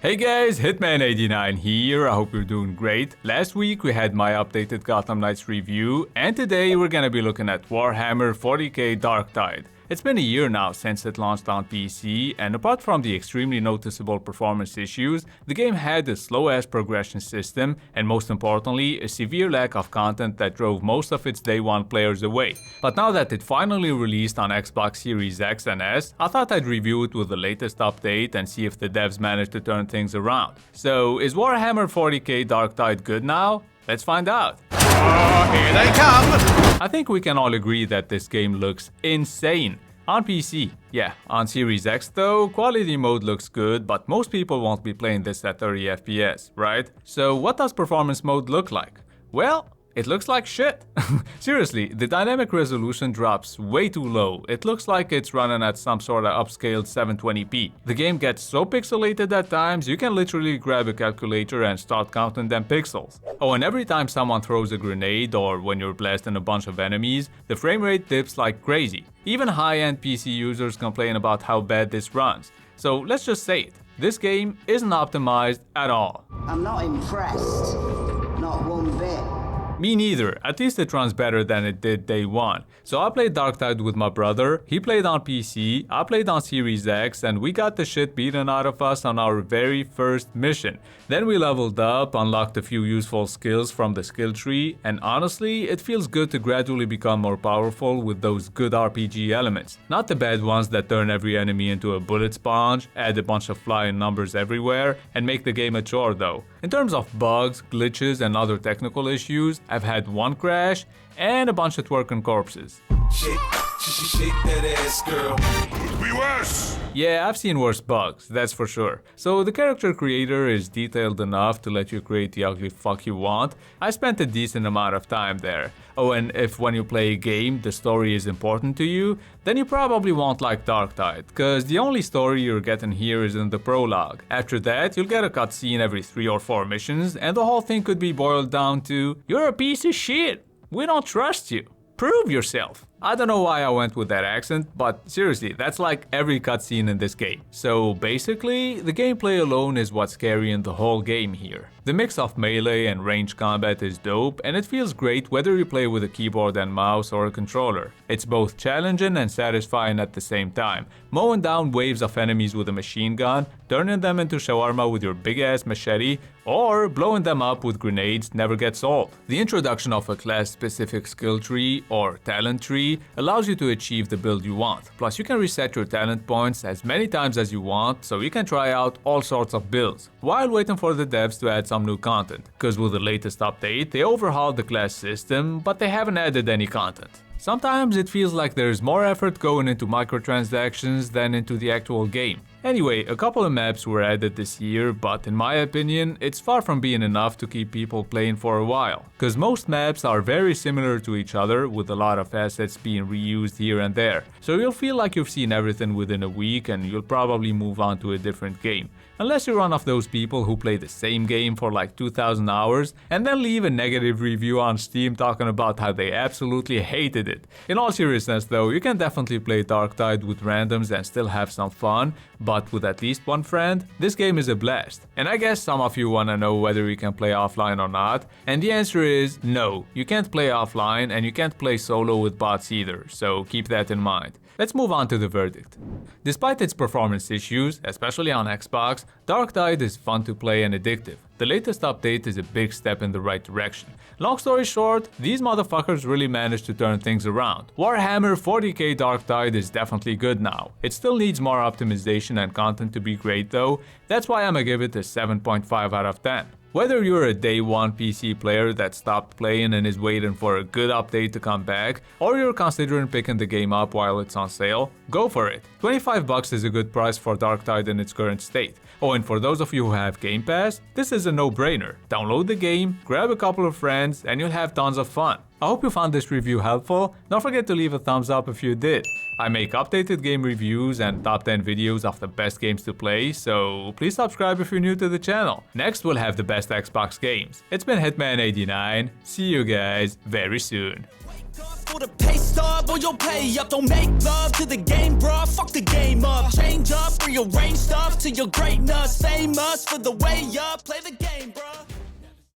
Hey guys, Hitman89 here, I hope you're doing great. Last week we had my updated Gotham Knights review, and today we're gonna be looking at Warhammer 40k Darktide. It's been a year now since it launched on PC, and apart from the extremely noticeable performance issues, the game had a slow-ass progression system, and most importantly, a severe lack of content that drove most of its day one players away. But now that it finally released on Xbox Series X and S, I thought I'd review it with the latest update and see if the devs managed to turn things around. So, is Warhammer 40k Darktide good now? Let's find out. Oh, here they come! I think we can all agree that this game looks insane. On PC, yeah. On Series X though, quality mode looks good, but most people won't be playing this at 30 FPS, right? So what does performance mode look like? Well, it looks like shit. Seriously, the dynamic resolution drops way too low. It looks like it's running at some sort of upscaled 720p. The game gets so pixelated at times, you can literally grab a calculator and start counting them pixels. Oh, and every time someone throws a grenade or when you're blasting a bunch of enemies, the frame rate dips like crazy. Even high-end PC users complain about how bad this runs. So let's just say it, this game isn't optimized at all. I'm not impressed, not one bit. Me neither, at least it runs better than it did day one. So I played Darktide with my brother, he played on PC, I played on Series X, and we got the shit beaten out of us on our very first mission. Then we leveled up, unlocked a few useful skills from the skill tree, and honestly, it feels good to gradually become more powerful with those good RPG elements. Not the bad ones that turn every enemy into a bullet sponge, add a bunch of flying numbers everywhere, and make the game a chore though. In terms of bugs, glitches, and other technical issues, I've had one crash and a bunch of twerking corpses. Shake that ass, girl. Could be worse. Yeah, I've seen worse bugs, that's for sure. So the character creator is detailed enough to let you create the ugly fuck you want. I spent a decent amount of time there. Oh, and if when you play a game the story is important to you, then you probably won't like Darktide, cause the only story you're getting here is in the prologue. After that, you'll get a cutscene every 3 or 4 missions, and the whole thing could be boiled down to, you're a piece of shit. We don't trust you. Prove yourself. I don't know why I went with that accent, but seriously, that's like every cutscene in this game. So basically, the gameplay alone is what's carrying the whole game here. The mix of melee and range combat is dope, and it feels great whether you play with a keyboard and mouse or a controller. It's both challenging and satisfying at the same time, mowing down waves of enemies with a machine gun, turning them into shawarma with your big ass machete, or blowing them up with grenades never gets old. The introduction of a class-specific skill tree or talent tree allows you to achieve the build you want. Plus, you can reset your talent points as many times as you want, so you can try out all sorts of builds, while waiting for the devs to add some new content. Cause with the latest update, they overhauled the class system, but they haven't added any content. Sometimes it feels like there's more effort going into microtransactions than into the actual game. Anyway, a couple of maps were added this year, but in my opinion, it's far from being enough to keep people playing for a while. Cause most maps are very similar to each other, with a lot of assets being reused here and there. So you'll feel like you've seen everything within a week and you'll probably move on to a different game. Unless you're one of those people who play the same game for like 2,000 hours and then leave a negative review on Steam talking about how they absolutely hated it. In all seriousness though, you can definitely play Darktide with randoms and still have some fun, but with at least one friend, this game is a blast. And I guess some of you wanna know whether you can play offline or not, and the answer is no, you can't play offline and you can't play solo with bots either, so keep that in mind. Let's move on to the verdict. Despite its performance issues, especially on Xbox, Darktide is fun to play and addictive. The latest update is a big step in the right direction. Long story short, these motherfuckers really managed to turn things around. Warhammer 40k Darktide is definitely good now. It still needs more optimization and content to be great though, that's why I'ma give it a 7.5 out of 10. Whether you're a day one PC player that stopped playing and is waiting for a good update to come back, or you're considering picking the game up while it's on sale, go for it. $25 is a good price for Darktide in its current state. Oh, and for those of you who have Game Pass, this is a no-brainer. Download the game, grab a couple of friends, and you'll have tons of fun. I hope you found this review helpful. Don't forget to leave a thumbs up if you did. I make updated game reviews and top 10 videos of the best games to play, so please subscribe if you're new to the channel. Next we'll have the best Xbox games. It's been Hitman89, see you guys very soon. for the pay stub, or you'll pay up. Don't make love to the game, bruh. Fuck the game up. Change up, rearrange stuff to your greatness. Famous for the way up. Play the game.